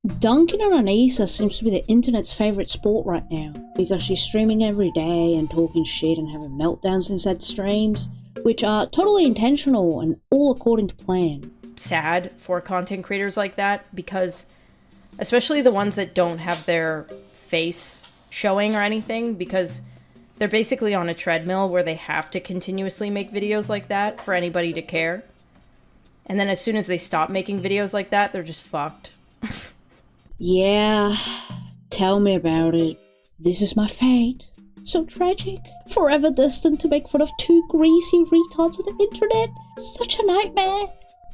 Dunking on Anissa seems to be the internet's favourite sport right now, because she's streaming every day and talking shit and having meltdowns inside streams, which are totally intentional and all according to plan. Sad for content creators like that, because especially the ones that don't have their face showing or anything, because they're basically on a treadmill where they have to continuously make videos like that for anybody to care. And then as soon as they stop making videos like that, they're just fucked. Yeah, tell me about it. This is my fate. So tragic. Forever destined to make fun of two greasy retards of the internet. Such a nightmare.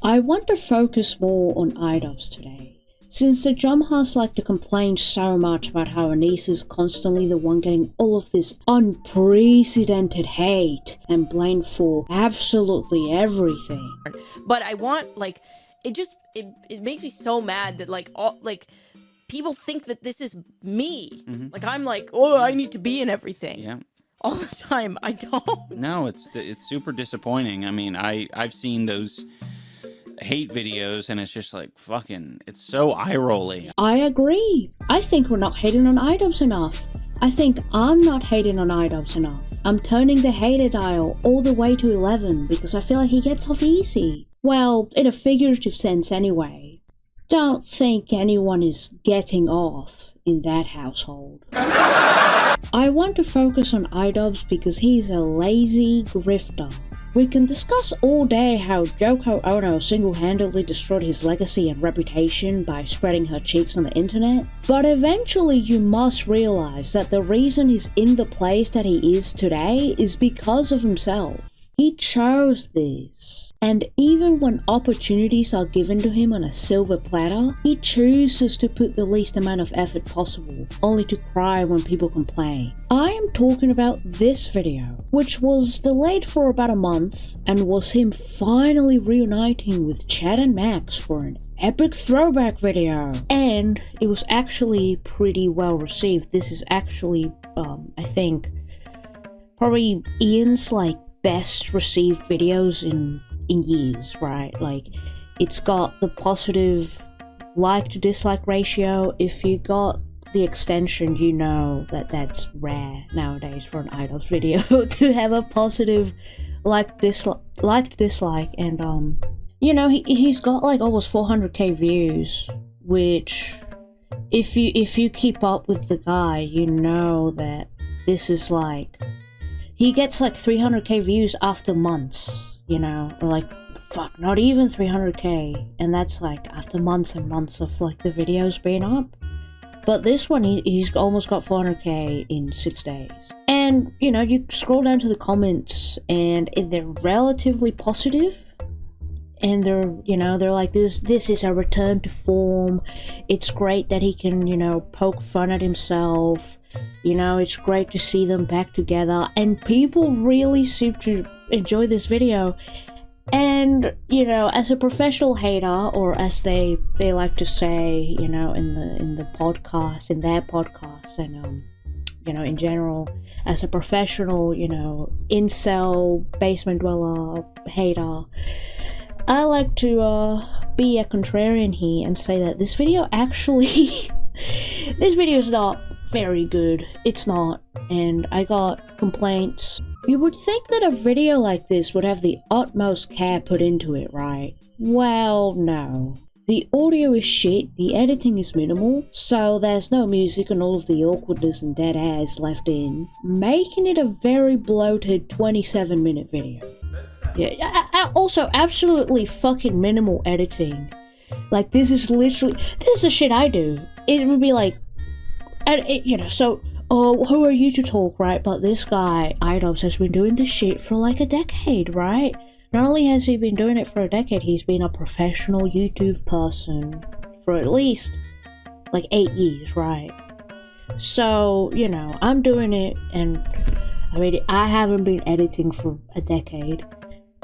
I want to focus more on iDubbbz today, since the Jumhas like to complain so much about how Anissa is constantly the one getting all of this unprecedented hate and blamed for absolutely everything. But I want, like, it makes me so mad that, like, people think that this is me. Like, I'm like, oh, I need to be in everything. Yeah. All the time. I don't. No, it's super disappointing. I mean, I've seen those hate videos and it's just like fucking, it's so eye-rolly. I agree. I think we're not hating on iDubbbz enough. I think I'm not hating on iDubbbz enough. I'm turning the hater dial all the way to 11 because I feel like he gets off easy. Well, in a figurative sense anyway. Don't think anyone is getting off in that household. I want to focus on iDubbbz because he's a lazy grifter. We can discuss all day how Yoko Ono single-handedly destroyed his legacy and reputation by spreading her cheeks on the internet, but eventually you must realize that the reason he's in the place that he is today is because of himself. He chose this, and even when opportunities are given to him on a silver platter, he chooses to put the least amount of effort possible, only to cry when people complain. I am talking about this video, which was delayed for about a month, and was him finally reuniting with Chad and Max for an epic throwback video. And it was actually pretty well received. This is actually, I think, probably Ian's, like, best received videos in years, right? Like, it's got the positive like to dislike ratio. If you got the extension, you know that that's rare nowadays for an iDubbbz video to have a positive like to dislike. And you know, he's got like almost 400k views, which if you keep up with the guy, you know that this is like, he gets like 300k views after months, you know, or like, fuck, not even 300k, and that's like after months and months of like the videos being up. But this one, he's almost got 400k in 6 days. And, you know, you scroll down to the comments and they're relatively positive. And they're, you know, they're like, this is a return to form. It's great that he can, you know, poke fun at himself. You know, it's great to see them back together. And people really seem to enjoy this video. And, you know, as a professional hater, or as they like to say, you know, in their podcast, and you know, in general, as a professional, you know, incel, basement dweller, hater, I like to be a contrarian here and say that this video actually, this video is not very good. It's not, and I got complaints. You would think that a video like this would have the utmost care put into it, right? Well, no. The audio is shit, the editing is minimal, so there's no music and all of the awkwardness and dead air is left in, making it a very bloated 27-minute video. Yeah, also absolutely fucking minimal editing. Like, this is the shit I do. It would be like, you know, so, who are you to talk, right? But this guy, iDubbbz, has been doing this shit for like a decade, right? Not only has he been doing it for a decade, he's been a professional YouTube person for at least like 8 years, right? So, you know, I'm doing it, and I mean, I haven't been editing for a decade,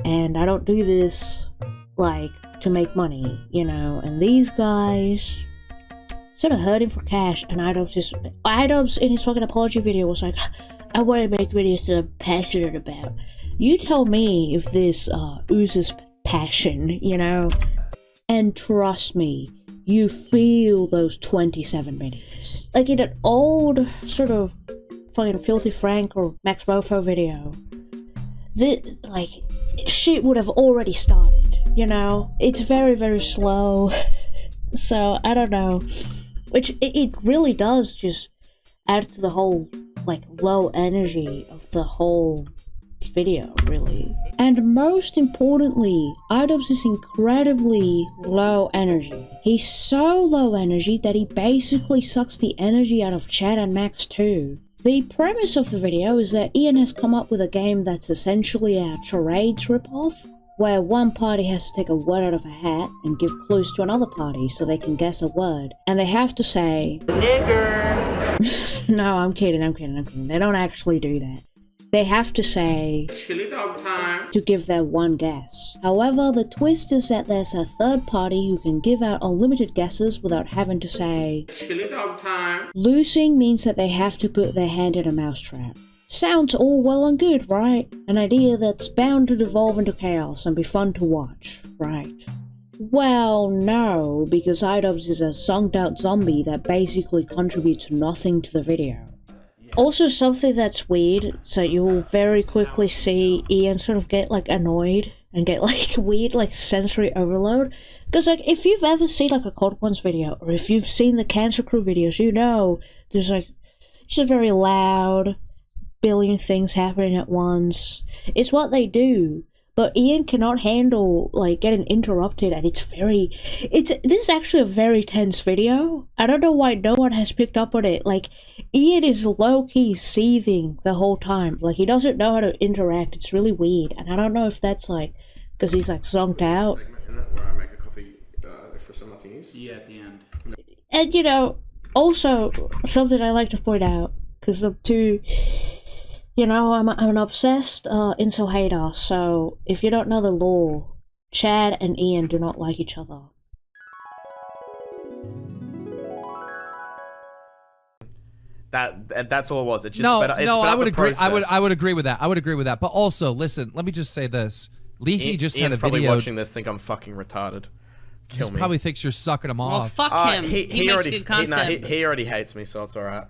and I don't do this like to make money, you know, and these guys sort of hurting for cash. And iDubbbz in his fucking apology video was like, I want to make videos that I'm passionate about. You tell me if this oozes passion, you know? And trust me, you feel those 27 minutes. Like in an old sort of fucking Filthy Frank or Max Bofo video, like, shit would have already started, you know? It's very, very slow. So, I don't know. Which, it really does just add to the whole, like, low energy of the whole video, really. And most importantly, iDubbbz is incredibly low energy. He's so low energy that he basically sucks the energy out of Chad and Max too. The premise of the video is that Ian has come up with a game that's essentially a charades ripoff, where one party has to take a word out of a hat and give clues to another party so they can guess a word. And they have to say, nigger. No, I'm kidding. They don't actually do that. They have to say, chili dog time, to give their one guess. However, the twist is that there's a third party who can give out unlimited guesses without having to say, chili dog time. Losing means that they have to put their hand in a mousetrap. Sounds all well and good, right? An idea that's bound to devolve into chaos and be fun to watch, right? Well, no, because iDubbbz is a zonked out zombie that basically contributes nothing to the video. Also, something that's weird, so you will very quickly see Ian sort of get, like, annoyed and get, like, weird, like, sensory overload. Because, like, if you've ever seen, like, a Cold Ones video, or if you've seen the Cancer Crew videos, you know there's, like, just very loud, billion things happening at once. It's what they do. But Ian cannot handle, like, getting interrupted, and this is actually a very tense video. I don't know why no one has picked up on it. Like, Ian is low-key seething the whole time. Like, he doesn't know how to interact. It's really weird. And I don't know if that's, like, because he's, like, zonked out. Where I make a coffee, espresso martinis. Yeah, at the end. And, you know, also, something I like to point out, because I'm too... You know, I'm an obsessed incel hater, so if you don't know the lore, Chad and Ian do not like each other. That's all it was. It's just I would agree. I would agree with that. I would agree with that. But also, listen, let me just say this. Leafy just had a video. Probably watching this think I'm fucking retarded. Kill me. Probably thinks you're sucking him off. Well, fuck him. He makes already, good content. He already hates me, so it's alright.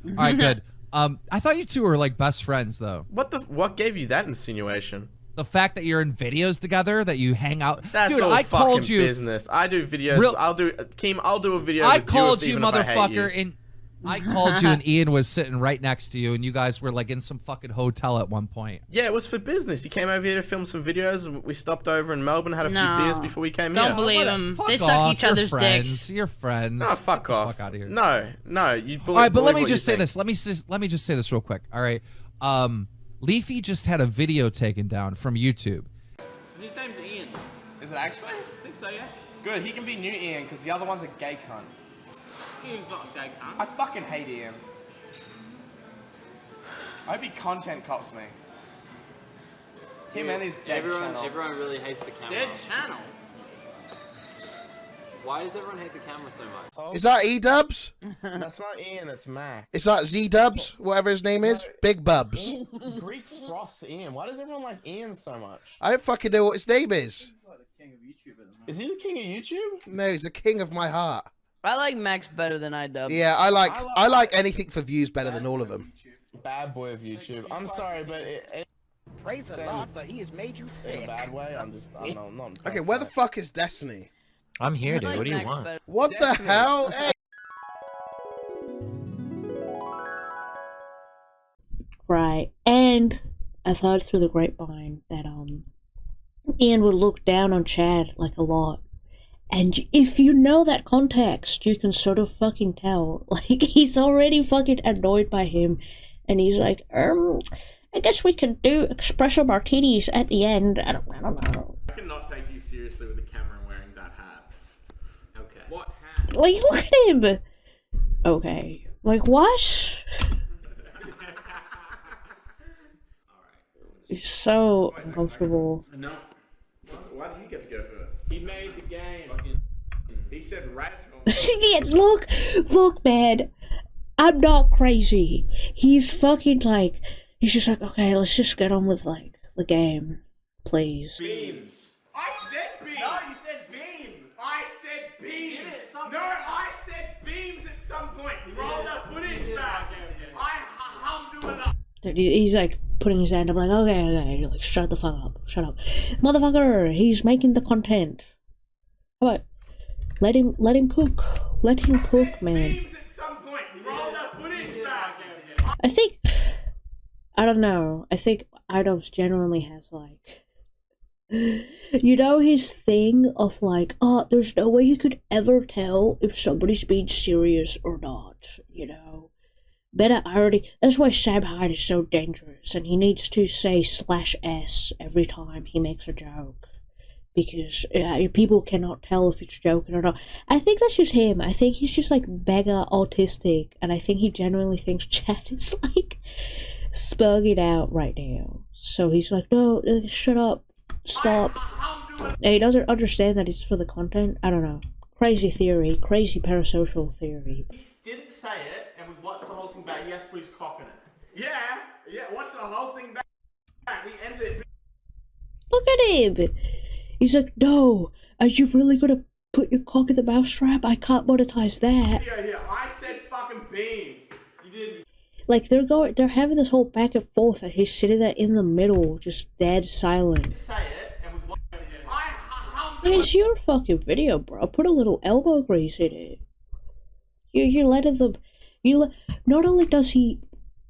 Alright, good. I thought you two were like best friends, though. What gave you that insinuation? The fact that you're in videos together, that you hang out. That's Dude, all I fucking called you business. I do videos. I'll do a video. I with called you, you, even if I hate you. motherfucker, and I called you, and Ian was sitting right next to you, and you guys were like in some fucking hotel at one point. Yeah, it was for business. You came over here to film some videos, and we stopped over in Melbourne, had a few beers before we came here. Don't believe them. They Fuck suck off. each other's You're friends. dicks. You're friends. No, fuck off. Fuck out of here. No. You all right, but let me just say this. Let me just say this real quick. All right, Leafy just had a video taken down from YouTube. His name's Ian. Is it actually? I think so, yeah. Good. He can be new Ian because the other one's a gay cunt. Ian's not a gay cunt. I fucking hate Ian. I hope he content cops me. Him and his dead channel. Everyone really hates the camera. Dead channel? Why does everyone hate the camera so much? Is that iDubbbz? That's not Ian, that's Mac. Is that ZDubbbz? Whatever his name is? Big Bubs. Greek Frost Ian. Why does everyone like Ian so much? I don't fucking know what his name is. Is he the king of YouTube? No, he's the king of my heart. I like Max better than iDubbbz. Yeah, I like anything for views better than all of them. Bad boy of YouTube. I'm sorry, but praise the Lord, but he has made you in a bad way. I'm not. Okay, where the fuck is Destiny? I'm here, dude. I like What do you Max want? better. What the hell? Hey. Right, and I've heard through the grapevine that Ian would look down on Chad like a lot. And if you know that context, you can sort of fucking tell. Like, he's already fucking annoyed by him. And he's like, I guess we could do espresso martinis at the end. I don't know. I cannot take you seriously with the camera and wearing that hat. Okay. What hat? Like, look at him! Okay. Like, what? He's so uncomfortable. No. Why did you get to go first? He made the game. He said radical. Yes, look, man. I'm not crazy. He's fucking like, he's just like, okay, let's just get on with like the game, please. Beams. I said beam. No, you said beam. I said beam. He's like putting his hand up like, okay, like shut the fuck up, shut up. Motherfucker, he's making the content. How about let him cook. Let him cook, man. Beams at some point. Roll that footage back. I don't know. I think iDubbbz genuinely has like, you know, his thing of like, oh, there's no way you could ever tell if somebody's being serious or not, you know. That's why Sam Hyde is so dangerous, and he needs to say /s every time he makes a joke. Because people cannot tell if it's joking or not. I think that's just him. I think he's just like mega autistic, and I think he genuinely thinks chat is like spugging out right now. So he's like, no, shut up, stop. And he doesn't understand that it's for the content. I don't know. Crazy theory, crazy parasocial theory. He didn't say it, and we watched the whole thing back. Yes, please cocking it. Yeah, watch the whole thing back. We ended it. Look at him. He's like, no, are you really gonna put your cock in the mousetrap? I can't monetize that. Here, I said fucking beams. You didn't. Like, they're having this whole back and forth, and he's sitting there in the middle, just dead silent. Say it, and we watched it. It's your fucking video, bro. Put a little elbow grease in it. You're letting them. Not only does he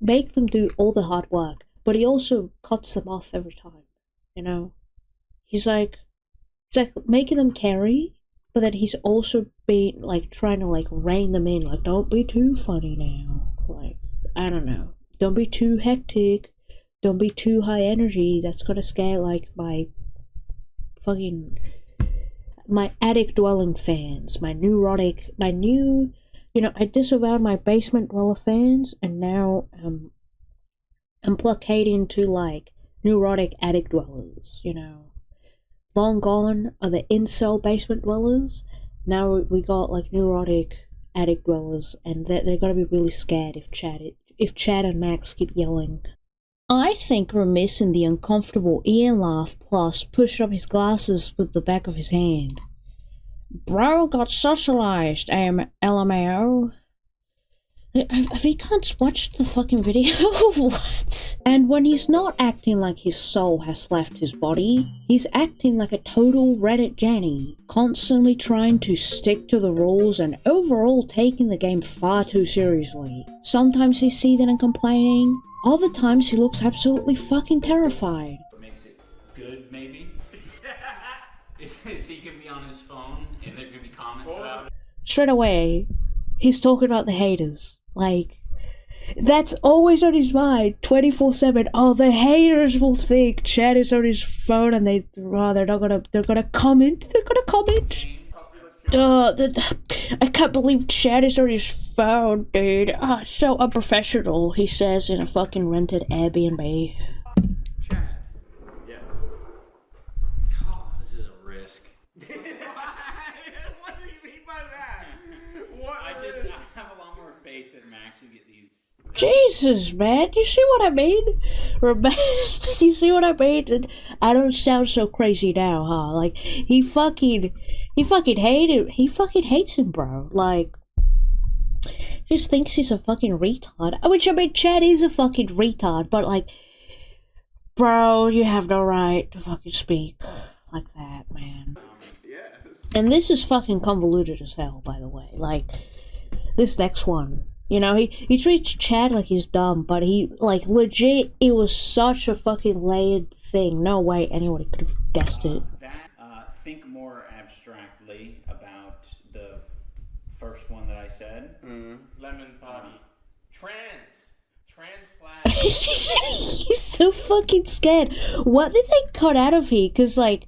make them do all the hard work, but he also cuts them off every time. You know, he's like making them carry, but then he's also being like trying to like rein them in. Like, don't be too funny now. Like, I don't know. Don't be too hectic. Don't be too high energy. That's gonna scare like my attic dwelling fans, my new. You know, I disavowed my basement dweller fans, and now I'm placating to like neurotic attic dwellers, you know. Long gone are the incel basement dwellers. Now we got like neurotic attic dwellers, and they're gonna be really scared if Chad and Max keep yelling. I think we're missing the uncomfortable Ian laugh plus pushing up his glasses with the back of his hand. Bro got socialized, LMAO. Have you guys watched the fucking video? What? And when he's not acting like his soul has left his body, he's acting like a total Reddit Jenny, constantly trying to stick to the rules and overall taking the game far too seriously. Sometimes he's seething and complaining, other times he looks absolutely fucking terrified. What makes it good, maybe? is he can be on his phone and there could be comments about it? Straight away, he's talking about the haters. Like, that's always on his mind, 24/7. Oh, the haters will think Chad is on his phone, and they're gonna comment. They're gonna comment. I can't believe Chad is on his phone, dude. So unprofessional, he says in a fucking rented Airbnb. Chad. Yes. Oh, this is a risk. What do you mean by that? I have a lot more faith that Max will get these. Jesus, man, you see what I mean? You see what I mean? I don't sound so crazy now, huh? Like, he fucking hates him, bro. Like, just thinks he's a fucking retard. Which, I mean, Chad is a fucking retard, but like, bro, you have no right to fucking speak like that, man. And this is fucking convoluted as hell, by the way. Like, this next one. You know, he treats Chad like he's dumb, but he, like, legit, it was such a fucking layered thing. No way anybody could have guessed it. Think more abstractly about the first one that I said. Lemon party. Trans flag. He's so fucking scared. What did they cut out of here? Because, like,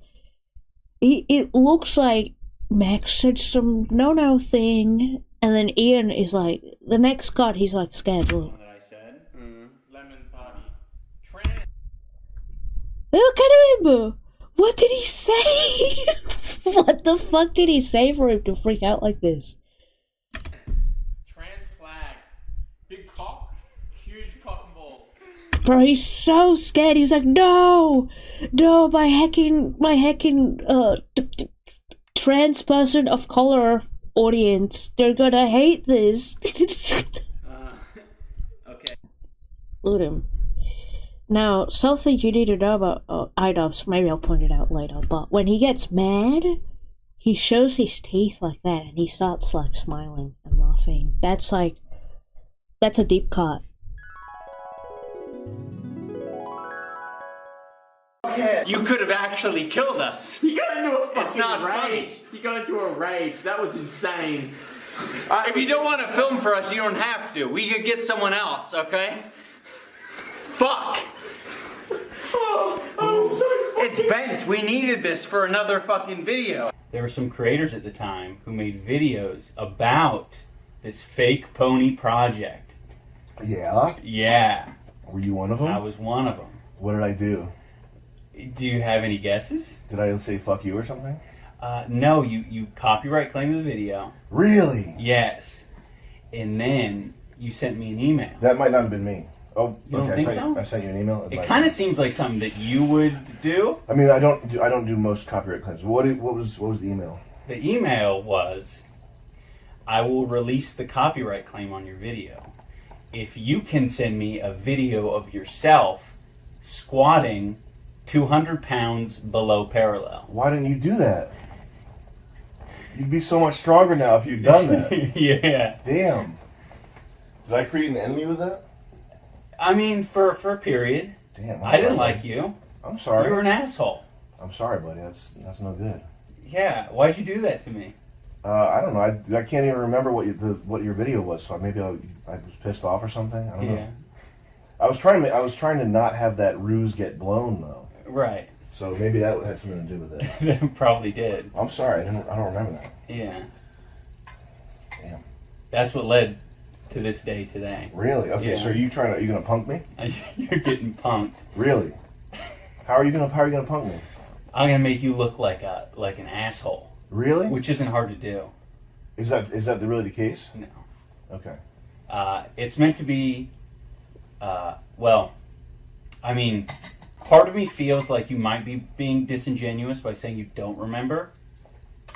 it looks like Max said some no thing, and then Ian is like, the next cut, he's like scared. Look. That I said. Lemon party. Look at him! What did he say? What the fuck did he say for him to freak out like this? Trans flag. Big cock. Huge cotton ball. Bro, he's so scared. He's like, no, my heckin' trans person of color audience, they're gonna hate this. Okay. Look at him. Now, something you need to know about iDubbbz, maybe I'll point it out later, but when he gets mad, he shows his teeth like that, and he starts, like, smiling and laughing. That's a deep cut. You could have actually killed us. You got into a fucking It's not rage. funny. You got into a rage. That was insane. If you don't want to film for us, you don't have to. We could get someone else, okay? Fuck. It's bent. We needed this for another fucking video. There were some creators at the time who made videos about this fake pony project. Yeah? Yeah. Were you one of them? I was one of them. What did I do? Do you have any guesses? Did I say fuck you or something? No, you copyright claimed the video. Really? Yes. And then you sent me an email. That might not have been me. Oh, You don't okay. think so? I sent you an email. It kind of seems like something that you would do. I mean, I don't do most copyright claims. What was the email? The email was, I will release the copyright claim on your video if you can send me a video of yourself squatting 200 pounds below parallel. Why didn't you do that? You'd be so much stronger now if you'd done that. Yeah. Damn. Did I create an enemy with that? I mean, for a period. Damn. I didn't like you. I'm sorry. You were an asshole. I'm sorry, buddy. That's no good. Yeah. Why'd you do that to me? I don't know. I can't even remember what your video was. So maybe I was pissed off or something. I don't know. I was trying to not have that ruse get blown though. Right. So maybe that had something to do with it. That probably did. I'm sorry. I don't remember that. Yeah. Damn. That's what led to this day today. Really? Okay. Yeah. So are you gonna punk me? You're getting punked. Really? How are you gonna punk me? I'm gonna make you look like an asshole. Really? Which isn't hard to do. Is that really the case? No. Okay. It's meant to be. Well, I mean, part of me feels like you might be being disingenuous by saying you don't remember.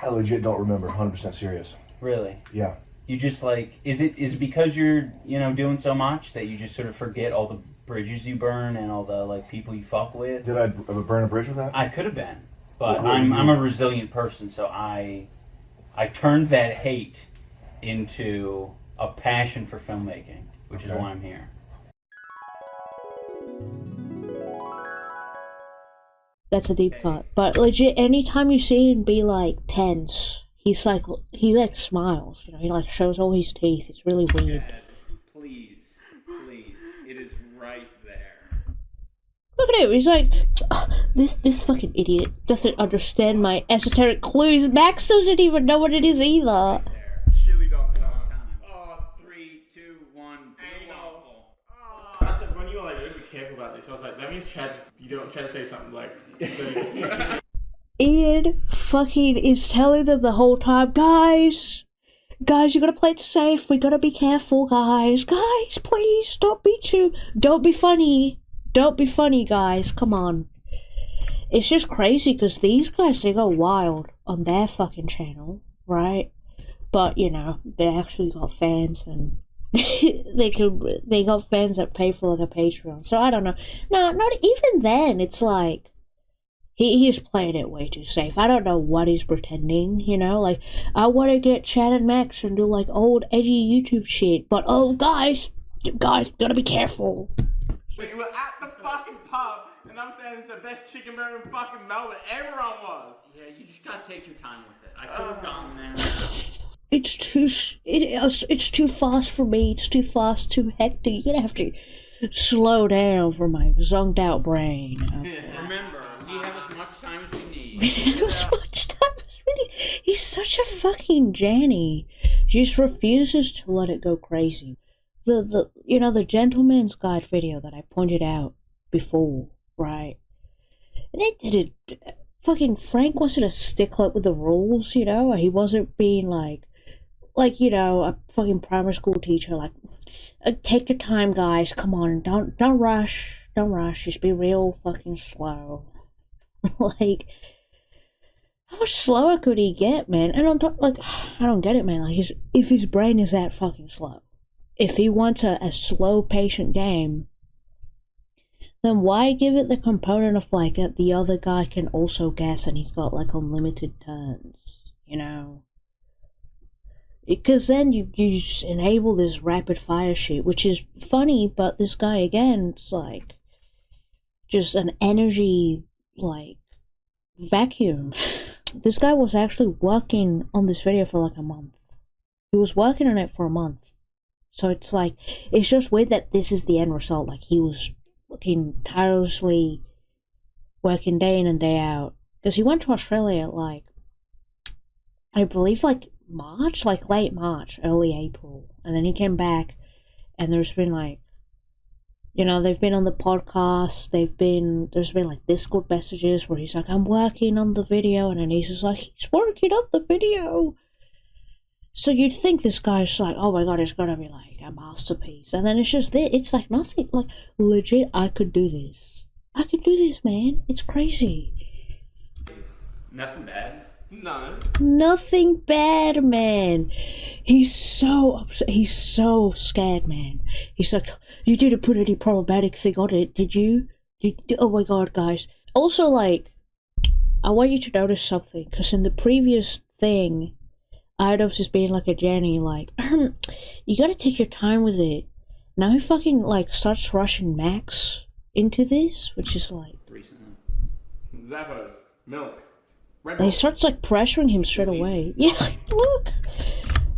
I legit don't remember. 100% serious. Really? Yeah. You just like, is it because you're doing so much that you just sort of forget all the bridges you burn and all the like people you fuck with? Did I burn a bridge with that? I could have been, but I'm a resilient person, so I turned that hate into a passion for filmmaking, which is why I'm here. That's a deep cut. But legit, anytime you see him be like tense, he smiles. He like shows all his teeth. It's really weird. Dad, please, it is right there. Look at him. He's like, this fucking idiot doesn't understand my esoteric clues. Max doesn't even know what it is either. Chili dog time. 3, 2, 1, blue waffle. I said, when you were like, be careful about this, I was like, that means Chad, you don't try to say something like. Ian fucking is telling them the whole time, guys, you gotta play it safe. We gotta be careful, guys, please don't be funny, guys. Come on. It's just crazy because these guys, they go wild on their fucking channel, right? But they actually got fans and they got fans that pay for like a Patreon. So I don't know. No, not even then. It's like he's playing it way too safe. I don't know what he's pretending. Like I want to get Chad and Max and do like old edgy YouTube shit. But guys, gotta be careful. We were at the fucking pub, and I'm saying it's the best chicken burger in fucking Melbourne. Everyone was. Yeah, you just gotta take your time with it. I could have gone there. It's too fast for me. It's too fast, too hectic. You're gonna have to slow down for my zonked out brain. Remember, we have as much time as we need. We have as much time as we need. He's such a fucking Janny. He just refuses to let it go crazy. The Gentleman's Guide video that I pointed out before, right? They did it. Fucking Frank wasn't a stickler with the rules, He wasn't being like a fucking primary school teacher, like, take your time, guys, come on, don't rush, just be real fucking slow. Like, how much slower could he get, man? And on top, like, I don't get it, man. Like, if his brain is that fucking slow, if he wants a slow, patient game, then why give it the component of like the other guy can also guess and he's got like unlimited turns, you know? Because then you just enable this rapid fire shit, which is funny, but this guy again, it's like just an energy like vacuum. This guy was actually working on this video for like a month. He was working on it for a month. So it's like, it's just weird that this is the end result. Like, he was looking tirelessly working day in and day out. Because he went to Australia like, I believe like March, like late March, early April. And then he came back and there's been like, you know, they've been on the podcast, there's been like Discord messages where he's like, I'm working on the video, and then he's just like, he's working on the video. So you'd think this guy's like, oh my god, it's gonna be like a masterpiece. And then it's just there, it's like nothing, like legit, I could do this. I could do this, man. It's crazy. Nothing bad. No. Nothing bad, man. He's so upset. He's so scared, man. He's like, you didn't put any problematic thing on it, did you? Oh my god, guys. Also, like, I want you to notice something, because in the previous thing, iDubbbz is being like a Jenny, like, you gotta take your time with it. Now he fucking, like, starts rushing Max into this, which is like... Recently. Zappos. Milk. And he starts like pressuring him straight away. Yeah, like, look!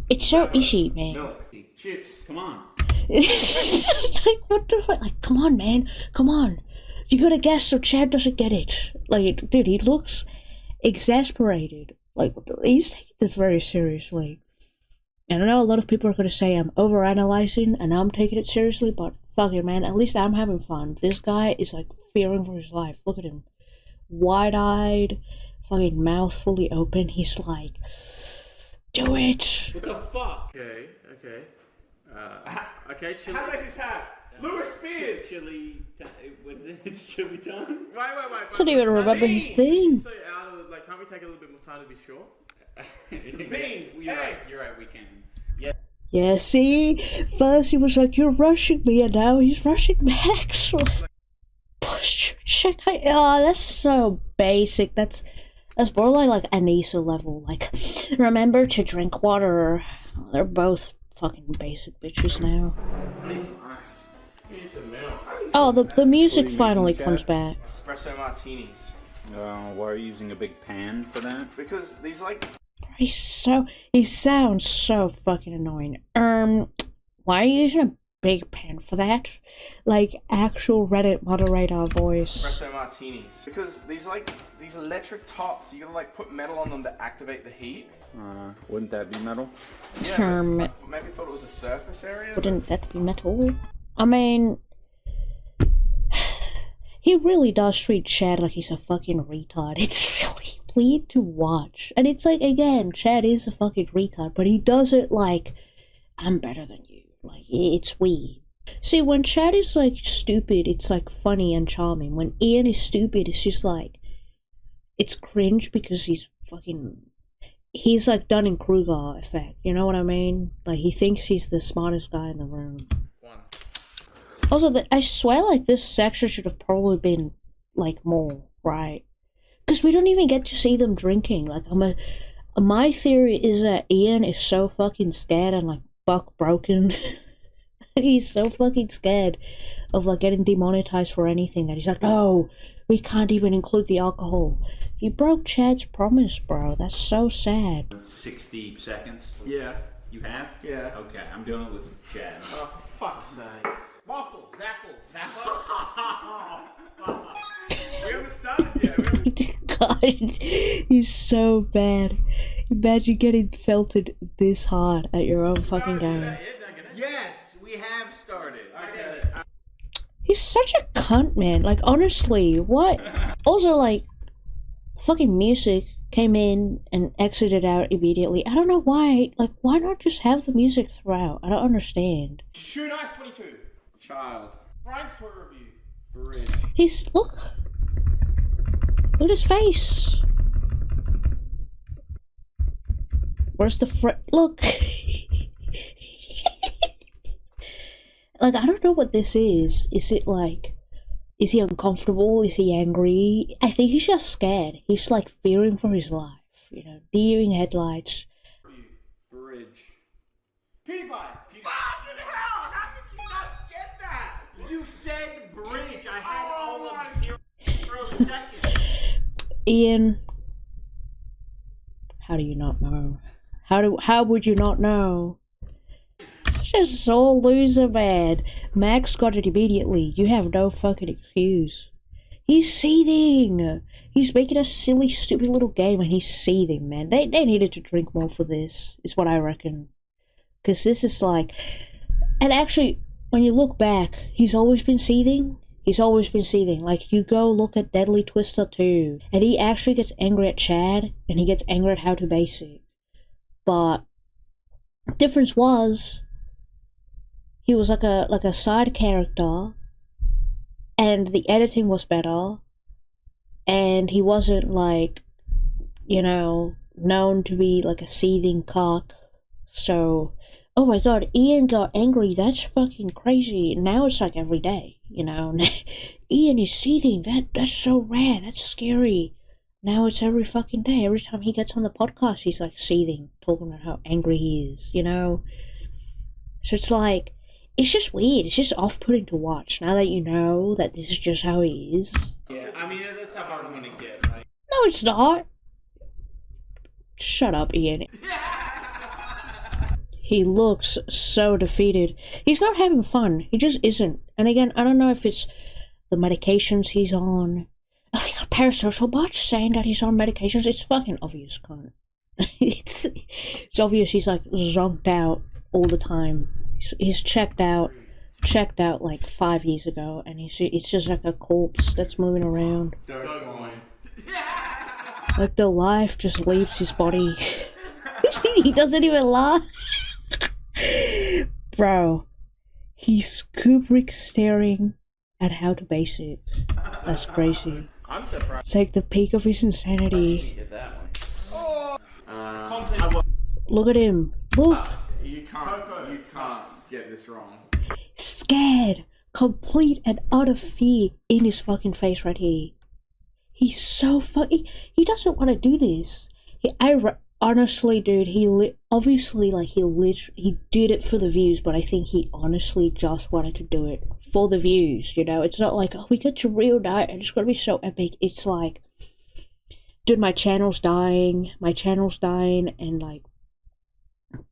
It's so ishy, man. Milk. Chips. Come on. Like, what the fuck? Like, come on, man. Come on. You gotta guess so Chad doesn't get it. Like, dude, he looks exasperated. Like, he's taking this very seriously. And I know a lot of people are gonna say I'm overanalyzing and I'm taking it seriously, but fuck it, man. At least I'm having fun. This guy is like fearing for his life. Look at him. Wide-eyed. Fucking mouth fully open, he's like, do it! What the fuck? Okay. Okay, chili. How much is that? Lewis Spears! Chili. What is it? It's chili time? Wait. I don't even remember his thing. So out of, like, can't we take a little bit more time to be sure? The beans! You're right, we can. Yeah. Yeah, see? First he was like, you're rushing me, and now he's rushing Max. Push, check, that's so basic, that's borderline like Anissa level. Like, remember to drink water. They're both fucking basic bitches now. Need some ice. Need some milk. Oh, the music finally comes back. Espresso martinis. Why are you using a big pan for that? Because these like... He sounds so fucking annoying. Why are you using a big pan for that? Like, actual Reddit moderator voice. Espresso martinis. Because these electric tops, you gotta like put metal on them to activate the heat. Wouldn't that be metal? Yeah, maybe thought it was a surface area. Wouldn't that be metal? I mean, he really does treat Chad like he's a fucking retard. It's really weird to watch. And it's like, again, Chad is a fucking retard, but he does it like, I'm better than you. Like, it's weird. See, when Chad is like stupid, it's like funny and charming. When Ian is stupid, it's just like, it's cringe because he's like Dunning-Kruger effect, you know what I mean? Like, he thinks he's the smartest guy in the room. Also, I swear, like, this section should have probably been, like, more, right? Because we don't even get to see them drinking. Like, my theory is that Ian is so fucking scared and, like, buck broken. He's so fucking scared of, like, getting demonetized for anything that he's like, no, we can't even include the alcohol. You broke Chad's promise, bro. That's so sad. 60 seconds? Yeah. You have? Yeah. Okay, I'm doing it with Chad. Oh, for fuck's sake. Waffle, Zaffle. We haven't started yet. God, he's so bad. Imagine getting felted this hard at your own fucking game. Yes, we have started. Okay. He's such a cunt, man. Like, honestly, what? Also, like, fucking music came in and exited out immediately. I don't know why. Like, why not just have the music throughout? I don't understand. Shoot Ice 22. Child. Brian's for review. Bridge. Look at his face. Where's the look? Like, I don't know what this is. Is it like, Is he uncomfortable? Is he angry? I think he's just scared. He's like fearing for his life. You know, deer in headlights. Bridge. PewDiePie! Fucking hell! How did you not get that? You said bridge. I had all of 0 seconds. Ian, how do you not know? How would you not know? Such a sore loser, man. Max got it immediately. You have no fucking excuse. He's seething. He's making a silly, stupid little game and he's seething, man. They needed to drink more for this, is what I reckon. Because this is like... And actually, when you look back, he's always been seething. He's always been seething. Like, you go look at Deadly Twister 2, and he actually gets angry at Chad, and he gets angry at How to Basic. But the difference was... He was like a side character, and the editing was better, and he wasn't like, you know, known to be like a seething cock. So, oh my god, Ian got angry, that's fucking crazy. Now it's like every day, you know. Ian is seething, that's so rare, that's scary. Now it's every fucking day. Every time he gets on the podcast, he's like seething, talking about how angry he is, you know. So it's like, it's just weird. It's just off-putting to watch. Now that you know that this is just how he is. Yeah, I mean, that's how hard I'm gonna get, right? No, it's not. Shut up, Ian. He looks so defeated. He's not having fun. He just isn't. And again, I don't know if it's the medications he's on. Oh, he got parasocial bots saying that he's on medications. It's fucking obvious, cunt. It's obvious he's like zonked out all the time. He's checked out like 5 years ago, and it's just like a corpse that's moving around. Like the life just leaves his body. He doesn't even laugh. Bro, he's Kubrick staring at How to Basic. That's crazy. I'm surprised. It's like the peak of his insanity. Look at him. Look. You can't get this wrong. Scared. Complete and utter fear in his fucking face right here. He's so fucking... He doesn't want to do this. Honestly, dude, he did it for the views, but I think he honestly just wanted to do it for the views, you know? It's not like, oh, we got to real night and it's gonna be so epic. It's like, dude, my channel's dying, and like,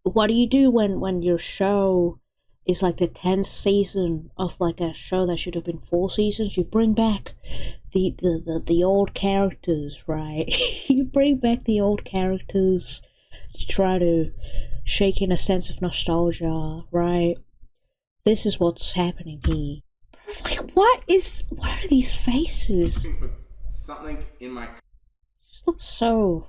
what do you do when your show is like the 10th season of like a show that should have been 4 seasons? You bring back the old characters, right? You bring back the old characters to try to shake in a sense of nostalgia, right? This is what's happening here. Like, what are these faces? Something in my... Just look so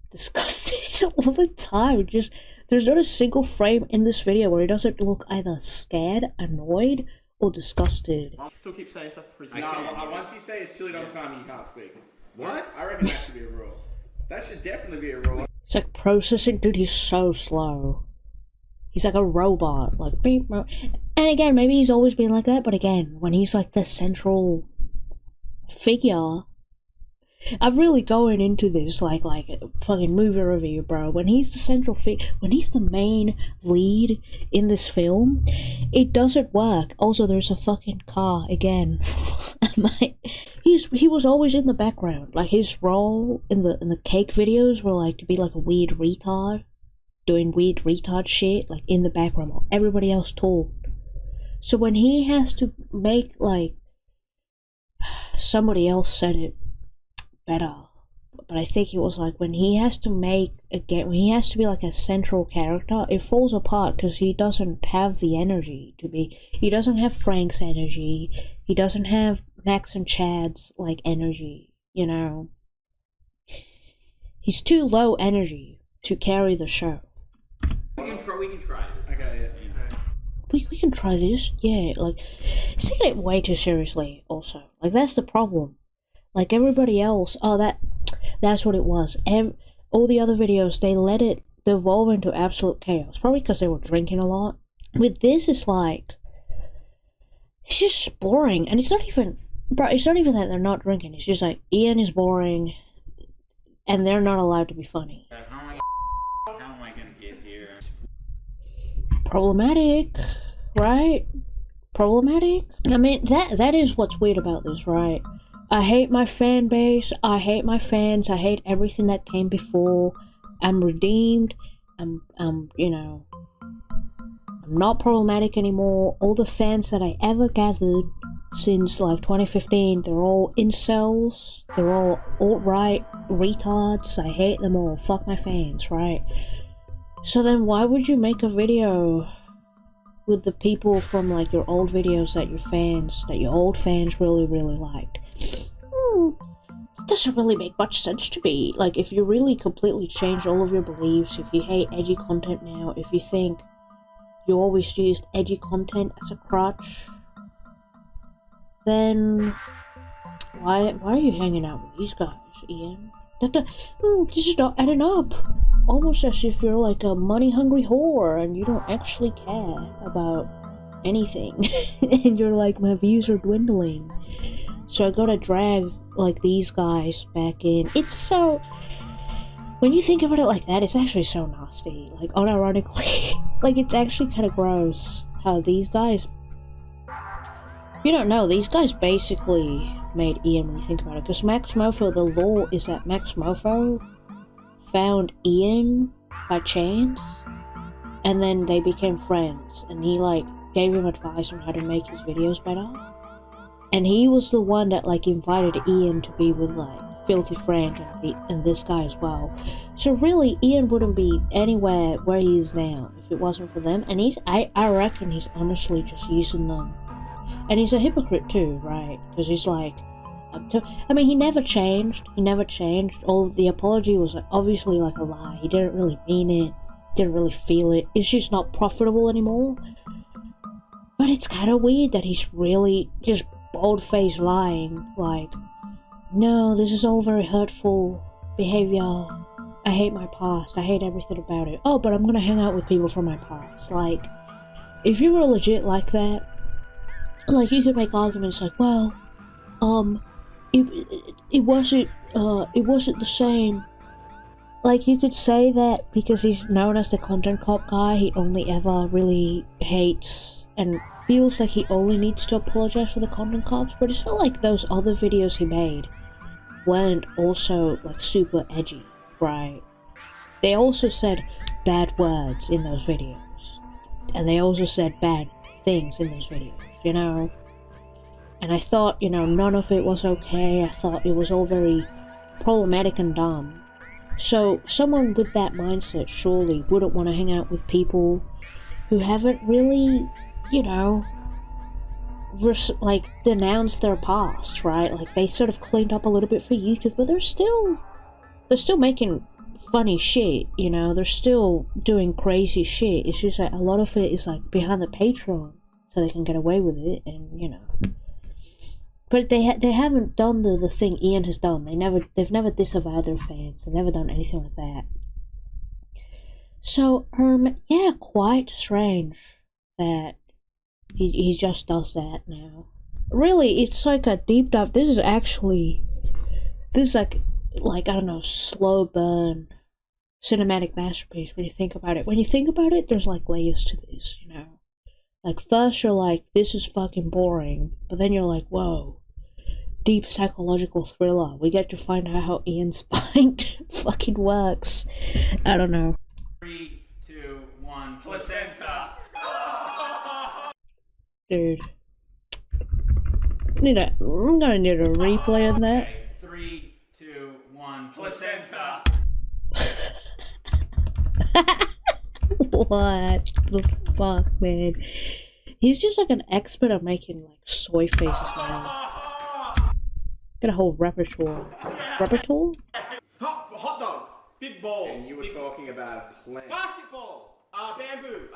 disgusted all the time. Just, there's not a single frame in this video where he doesn't look either scared, annoyed, or disgusted. I still keep saying stuff for once you say it's chilly on time, you can't speak. What? I reckon that should be a rule. That should definitely be a rule. It's like processing, dude, he's so slow. He's like a robot, like beep, beep. And again, maybe he's always been like that, but again, when he's like the central figure, I'm really going into this like a fucking movie review, bro. When he's the central when he's the main lead in this film, it doesn't work. Also, there's a fucking car again. He was always in the background. Like his role in the cake videos were like to be like a weird retard, doing weird retard shit, like in the background while everybody else talked. So when he has to make like, somebody else said it better, but I think it was like when he has to when he has to be like a central character, it falls apart because he doesn't have the energy to be. He doesn't have Frank's energy. He doesn't have Max and Chad's like energy. You know, he's too low energy to carry the show. We can try this. Okay, yeah. We can try this. Yeah, like he's taking it way too seriously. Also, like that's the problem. Like everybody else, that's what it was. All the other videos, they let it devolve into absolute chaos. Probably because they were drinking a lot. With this, it's like, it's just boring, and it's not even, bro, it's not even that they're not drinking, it's just like, Ian is boring, and they're not allowed to be funny. How am I gonna get here? Problematic, right? Problematic? I mean, that is what's weird about this, right? I hate my fan base, I hate my fans, I hate everything that came before. I'm redeemed, I'm you know, I'm not problematic anymore. All the fans that I ever gathered since like 2015, they're all incels, they're all alt-right retards, I hate them all, fuck my fans, right? So then why would you make a video with the people from like your old videos that your old fans really liked? It doesn't really make much sense to me. Like, if you really completely change all of your beliefs, if you hate edgy content now, if you think you always used edgy content as a crutch, then why are you hanging out with these guys, Ian? This is not adding up. Almost as if you're like a money-hungry whore and you don't actually care about anything. And you're like, my views are dwindling, so I gotta drag like these guys back in. It's so, when you think about it like that, it's actually so nasty. Like, unironically, like, it's actually kind of gross how these guys, you don't know, these guys basically made Ian when you think about it, because Max Mofo, the lore is that Max Mofo found Ian by chance, and then they became friends, and he like gave him advice on how to make his videos better. And he was the one that like invited Ian to be with like Filthy Frank and this guy as well. So really, Ian wouldn't be anywhere where he is now if it wasn't for them. And I reckon he's honestly just using them. And he's a hypocrite too, right? Because he's like, I mean, he never changed. All the apology was like, obviously like a lie. He didn't really mean it. Didn't really feel it. It's just not profitable anymore. But it's kind of weird that he's really just bold-faced lying, like, no, this is all very hurtful behavior, I hate my past, I hate everything about it. Oh, but I'm gonna hang out with people from my past. Like, if you were legit like that, like, you could make arguments like, well, it wasn't the same. Like, you could say that because he's known as the content cop guy, he only ever really hates and feels like he only needs to apologize for the content cops, but it's not like those other videos he made weren't also like super edgy, right? They also said bad words in those videos, and they also said bad things in those videos, you know? And I thought, you know, none of it was okay. I thought it was all very problematic and dumb. So someone with that mindset surely wouldn't want to hang out with people who haven't really, you know, like, denounced their past, right? Like, they sort of cleaned up a little bit for YouTube, but they're still making funny shit, you know? They're still doing crazy shit. It's just that a lot of it is, like, behind the Patreon, so they can get away with it, and, you know. But they haven't done the thing Ian has done. They've never disavowed their fans. They've never done anything like that. So, yeah, quite strange that he just does that now. Really, it's like a deep dive. This is like, I don't know, slow burn cinematic masterpiece when you think about it. When you think about it, there's like layers to this, you know? Like, first you're like, this is fucking boring, but then you're like, whoa, deep psychological thriller. We get to find out how Ian's mind fucking works. I don't know. 3, 2, 1, placenta. Dude. I'm gonna need a replay of that. Okay, 3, 2, 1, placenta. What the fuck, man? He's just like an expert at making like soy faces now. Got a whole repertoire. Repertoire? Hot dog. Big bowl. And you were talking about a plant. Basketball. Bamboo.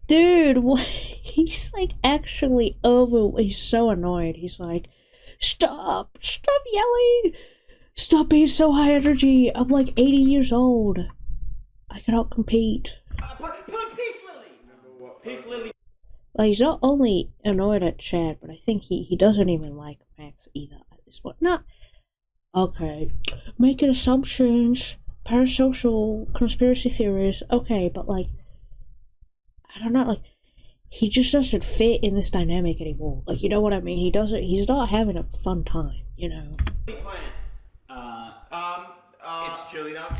Dude, what? He's like actually he's so annoyed. He's like, stop yelling, stop being so high energy. I'm like 80 years old. I cannot compete. Peace lily. Peace lily. Like, he's not only annoyed at Chad, but I think he doesn't even like Max either at this point. Not okay, making assumptions, parasocial conspiracy theories. Okay, but like, I don't know, like, he just doesn't fit in this dynamic anymore. Like, you know what I mean? He doesn't. He's not having a fun time. You know. It's chili dog.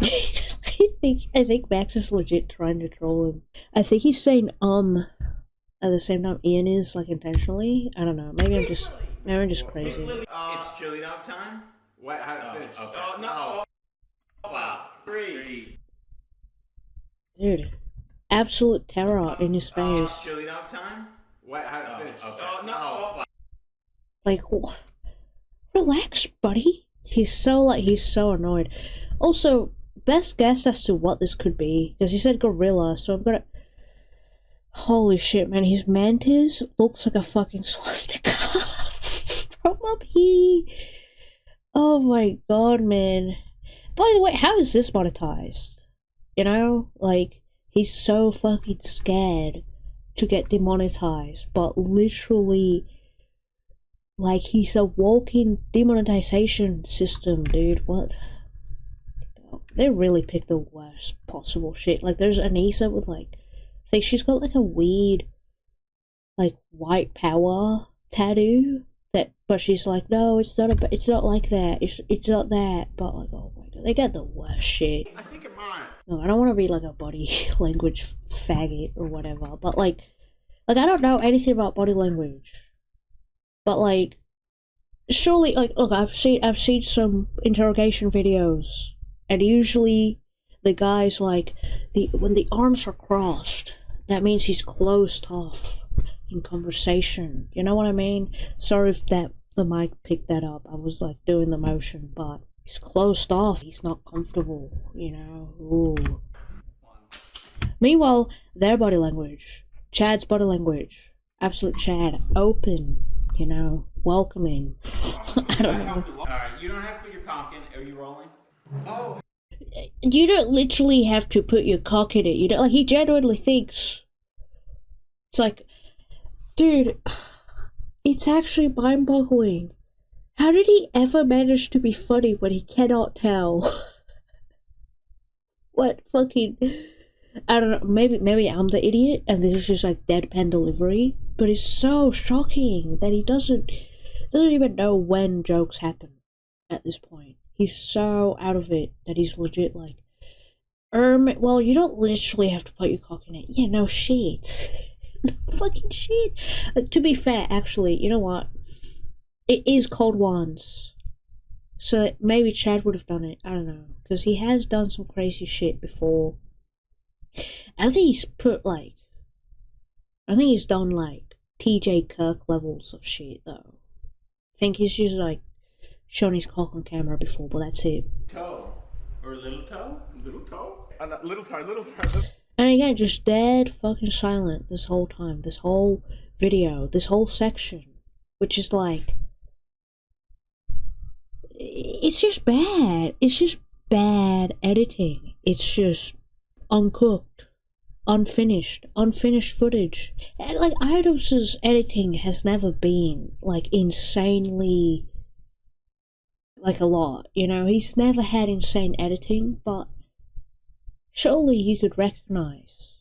I think Max is legit trying to troll him. I think he's saying at the same time Ian is, like, intentionally. I don't know. Maybe I'm just crazy. It's chili dog time. What? How to finish? Okay. No. Wow. 3. Dude, absolute terror in his face. Chili dog time. What? How to finish? Okay. No. Like, relax, buddy. He's so annoyed. Also, best guess as to what this could be, because he said gorilla, so I'm gonna... Holy shit, man, his mantis looks like a fucking swastika from up here. Oh my god, man. By the way, how is this monetized? You know? Like, he's so fucking scared to get demonetized, but literally... Like, he's a walking demonetization system, dude. What? They really picked the worst possible shit. Like, there's Anissa with, like... I think she's got, like, a weird... Like, white power tattoo. But she's like, no, it's not like that. It's not that. But, like, oh my god. They got the worst shit. I think it might. No, I don't want to be, like, a body language faggot or whatever. But, like, I don't know anything about body language. But, like, surely, like, look, I've seen some interrogation videos, and usually the guy's like, when the arms are crossed, that means he's closed off in conversation. You know what I mean? Sorry if the mic picked that up. I was, like, doing the motion, but he's closed off. He's not comfortable, you know? Ooh. Meanwhile, their body language, Chad's body language, absolute Chad, open. You know, welcoming. I don't know. Alright, you don't have to put your cock in. Are you rolling? Oh. You don't literally have to put your cock in it. You don't, like, he genuinely thinks. It's like, dude, it's actually mind-boggling. How did he ever manage to be funny when he cannot tell? What fucking... I don't know, maybe I'm the idiot and this is just like deadpan delivery, but it's so shocking that he doesn't even know when jokes happen at this point. He's so out of it that he's legit like, well, you don't literally have to put your cock in it. Yeah, no shit. Fucking shit. To be fair, actually, you know what? It is cold ones. So maybe Chad would have done it. I don't know. Because he has done some crazy shit before. I don't think he's done, like, TJ Kirk levels of shit, though. I think he's just, like, shown his cock on camera before, but that's it. Toe. Or little toe? Little toe? Little toe. And again, just dead fucking silent this whole time. This whole video. This whole section. Which is, like... It's just bad. It's just bad editing. It's just... uncooked, unfinished footage. And, like, iDubbbz's editing has never been, like, insanely, like, a lot, you know? He's never had insane editing, but surely you could recognize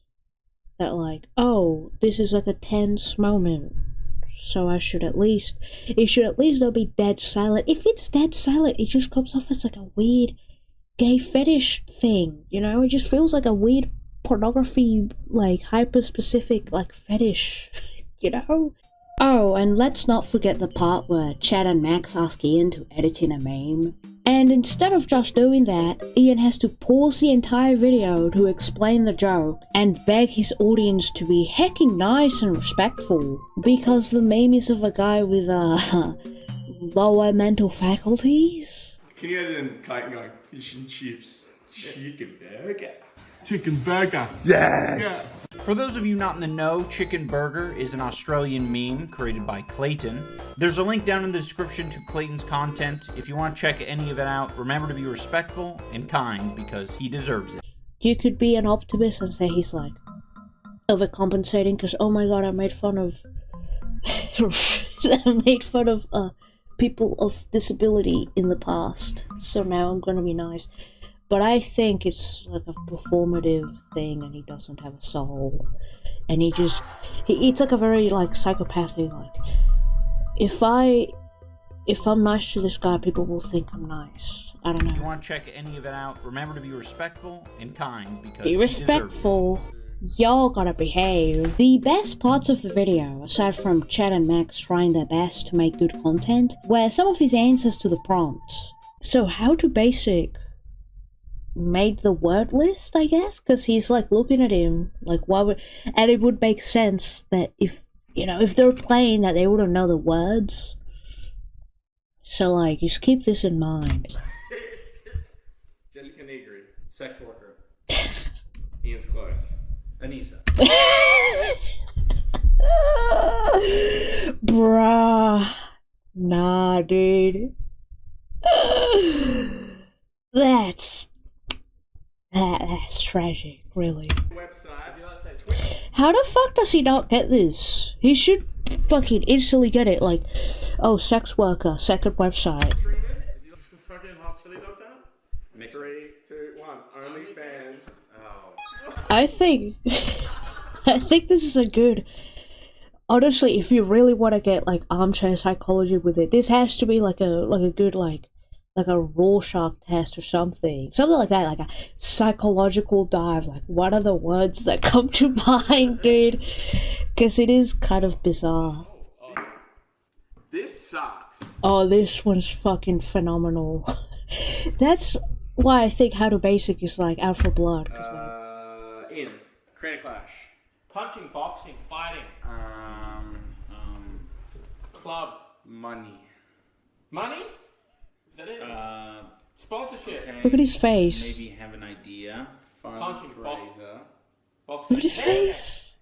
that, like, oh, this is, like, a tense moment, so it should at least not be dead silent. If it's dead silent, it just comes off as, like, a weird gay fetish thing, you know? It just feels like a weird pornography, like, hyper-specific, like, fetish, you know? Oh, and let's not forget the part where Chad and Max ask Ian to edit in a meme. And instead of just doing that, Ian has to pause the entire video to explain the joke and beg his audience to be hecking nice and respectful, because the meme is of a guy with, lower mental faculties. Can you edit in kite and go, fish and chips, chicken burger? Chicken burger. Yes. For those of you not in the know, Chicken Burger is an Australian meme created by Clayton. There's a link down in the description to Clayton's content. If you want to check any of it out, remember to be respectful and kind because he deserves it. You could be an optimist and say he's like, overcompensating because, oh my god, I made fun of people of disability in the past, so now I'm gonna be nice. But I think it's like a performative thing, and he doesn't have a soul, and it's like a very like psychopathic, like if I'm nice to this guy, people will think I'm nice. I don't know. If you want to check any of it out, remember to be respectful and kind, because be respectful. Y'all gotta behave. The best parts of the video, aside from Chad and Max trying their best to make good content, were some of his answers to the prompts. So iDubbbz made the word list, I guess, because he's like looking at him like, why would, and it would make sense that if they're playing that, they wouldn't know the words. So like, just keep this in mind. Jessica Negri, sex worker. Ian's close. Anissa. Bruh. Nah, dude. That's tragic, really. How the fuck does he not get this? He should fucking instantly get it, like, oh, sex worker, second website. Fucking Hot Chili Dog Town? 3, 2, 1. OnlyFans. Oh. I think this is a good. Honestly, if you really want to get like armchair psychology with it, this has to be like a good like a Rorschach test or something like that, like a psychological dive. Like, what are the words that come to mind, dude? Because it is kind of bizarre. This sucks. Oh, this one's fucking phenomenal. That's why I think iDubbbz is like out for blood. Ian, Create a Clash. Punching, boxing, fighting. Club. Money. Money? Is that it? Sponsorship. Okay. Look at his face. Maybe have an idea. Punching, Fundraiser. Boxing. Look at his face.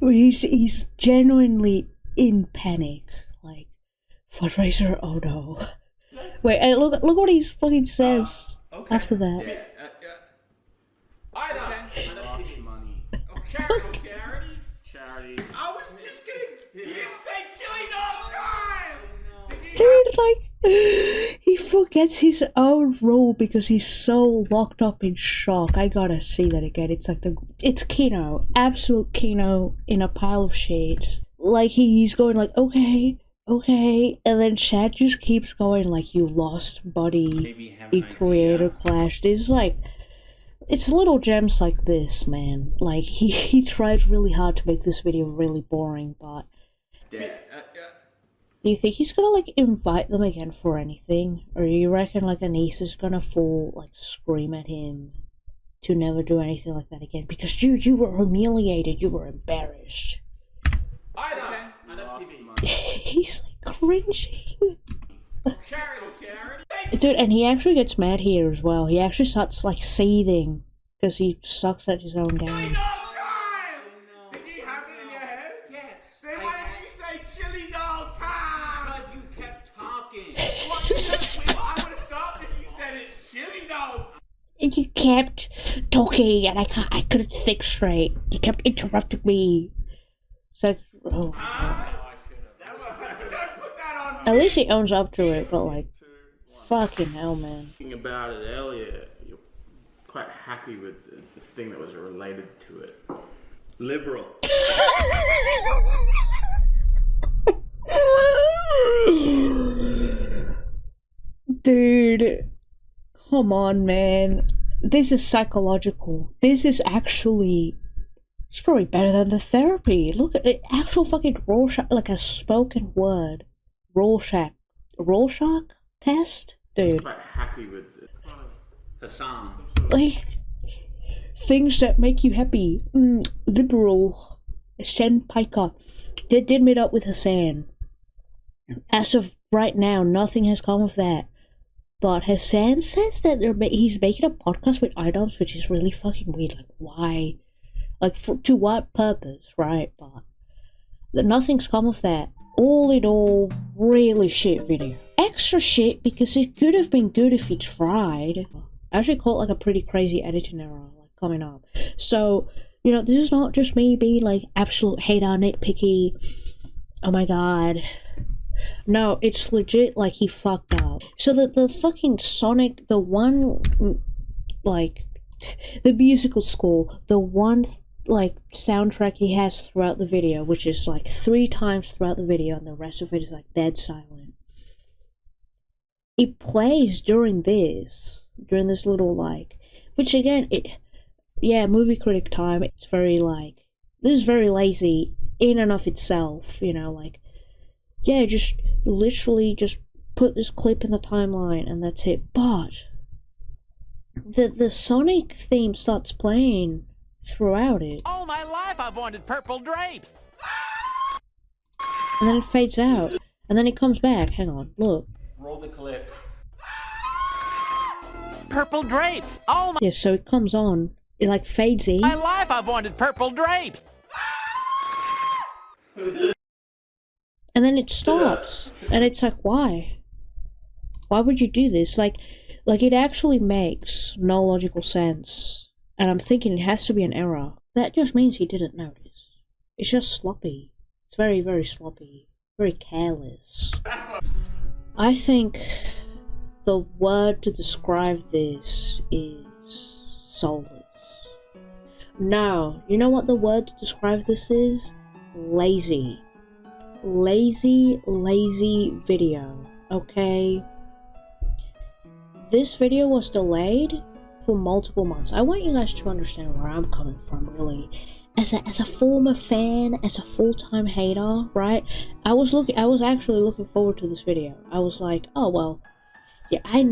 He's genuinely in panic. Like, fundraiser, oh no. Wait, and look what he fucking says after that. iDubbbz. Money. Oh, charity. I was just kidding. You didn't say chili dog time. Dude, like, he forgets his own role because he's so locked up in shock. I gotta see that again. It's like it's Kino, absolute Kino in a pile of shit. Like, he's going like, okay, and then Chad just keeps going like, you lost buddy, you creator clash. There's like, it's little gems like this, man. Like, he tried really hard to make this video really boring, but do you think he's gonna like invite them again for anything? Or you reckon like Anissa's gonna scream at him to never do anything like that again? Because you were humiliated, you were embarrassed. He's like cringing. Dude, and he actually gets mad here as well. He actually starts like seething because he sucks at his own game. Did you have it in your head? Yes. Then why didn't you say chili dog time? Because you kept talking. I would have stopped if you said it's chili dog. And you kept talking, and I couldn't think straight. You kept interrupting me. So, oh. At least he owns up to it, but like, fucking hell, man. Thinking about it earlier, you're quite happy with this thing that was related to it. Liberal. Dude, come on, man. This is psychological. This is actually, it's probably better than the therapy. Look at it, actual fucking Rorschach, like a spoken word. Rorschach test? Dude. Quite happy with it. Hassan. Like, things that make you happy. Liberal. Hassan Piker. They did meet up with Hassan. As of right now, nothing has come of that. But Hassan says that he's making a podcast with iDubbbz, which is really fucking weird. Like, why? Like, to what purpose, right? But nothing's come of that. All in all, really shit video. Extra shit because it could have been good if he tried. I actually caught like a pretty crazy editing error like coming up. So, you know, this is not just me being like absolute hater, nitpicky. Oh my god. No, it's legit like he fucked up. So the fucking Sonic, the one, like, the musical score, the one, like, soundtrack he has throughout the video, which is like 3 times throughout the video, and the rest of it is like dead silent. It plays during this little, like, which again, yeah, movie critic time, it's very like, this is very lazy in and of itself, you know, like, yeah, just literally just put this clip in the timeline and that's it. But the Sonic theme starts playing throughout it. All my life I've wanted purple drapes. And then it fades out. And then it comes back. Hang on, look. Roll the clip. Purple drapes. All Yeah, so it comes on. It like fades in. my life I've wanted purple drapes. And then it stops. And it's like, why? Why would you do this? Like it actually makes no logical sense. And I'm thinking it has to be an error. That just means he didn't notice. It's just sloppy. It's very, very sloppy. Very careless. I think the word to describe this is soulless. No, you know what the word to describe this is? Lazy. Lazy video, okay? This video was delayed for multiple months. I want you guys to understand where I'm coming from, really. As a former fan, as a full-time hater, right? I was actually looking forward to this video. I was like, oh well, yeah, I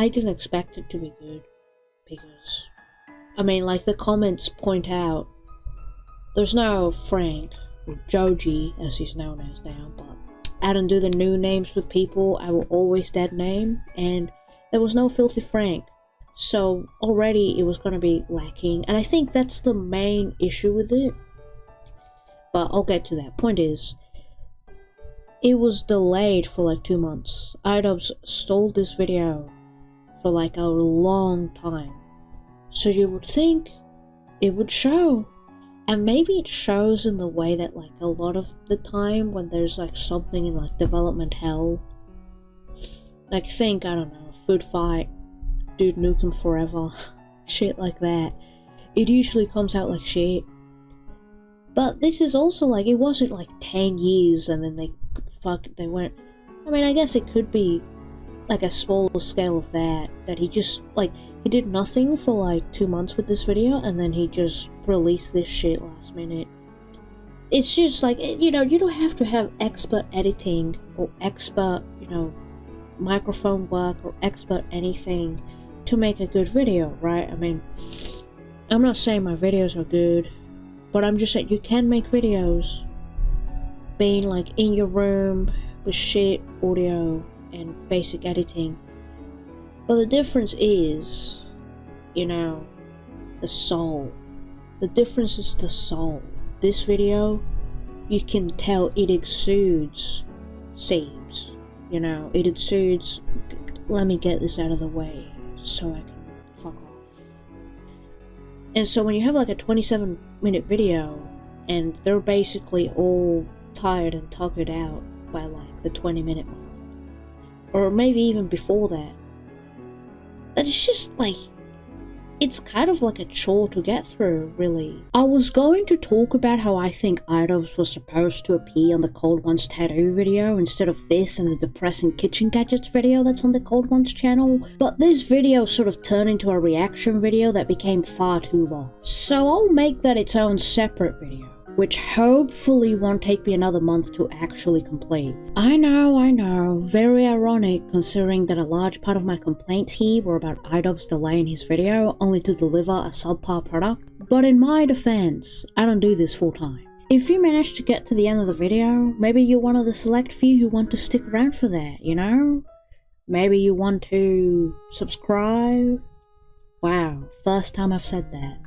didn't expect it to be good. Because, I mean, like the comments point out, there's no Frank, or Joji, as he's known as now, but I don't do the new names with people. I will always dead name, and there was no Filthy Frank. So already it was gonna be lacking, and I think that's the main issue with it. But I'll get to that. Point is, it was delayed for like 2 months. iDubbbz stalled this video for like a long time. So you would think it would show. And maybe it shows in the way that like a lot of the time when there's like something in like development hell. Like think, I don't know, Food Fight, Dude Nukem Forever, shit like that. It usually comes out like shit. But this is also like, it wasn't like 10 years and then they went, I mean, I guess it could be like a smaller scale of that he just, like, he did nothing for like 2 months with this video and then he just released this shit last minute. It's just like, you know, you don't have to have expert editing or expert, you know, microphone work or expert anything to make a good video, right? I mean, I'm not saying my videos are good, but I'm just saying you can make videos being like in your room with shit audio and basic editing. But the difference is, you know, the soul. The difference is the soul. This video, you can tell it exudes Seeds. You know, it exudes, let me get this out of the way so I can fuck off. And so when you have like a 27-minute video and they're basically all tired and tuckered out by like the 20-minute mark, or maybe even before that, it's just like, it's kind of like a chore to get through, really. I was going to talk about how I think iDubbbz was supposed to appear on the Cold Ones Tattoo video instead of this and the depressing kitchen gadgets video that's on the Cold Ones channel, but this video sort of turned into a reaction video that became far too long. So I'll make that its own separate video, which hopefully won't take me another month to actually complete. I know, very ironic considering that a large part of my complaints here were about iDubbbz delaying his video only to deliver a subpar product, but in my defense, I don't do this full time. If you manage to get to the end of the video, maybe you're one of the select few who want to stick around for that, you know? Maybe you want to subscribe? Wow, first time I've said that.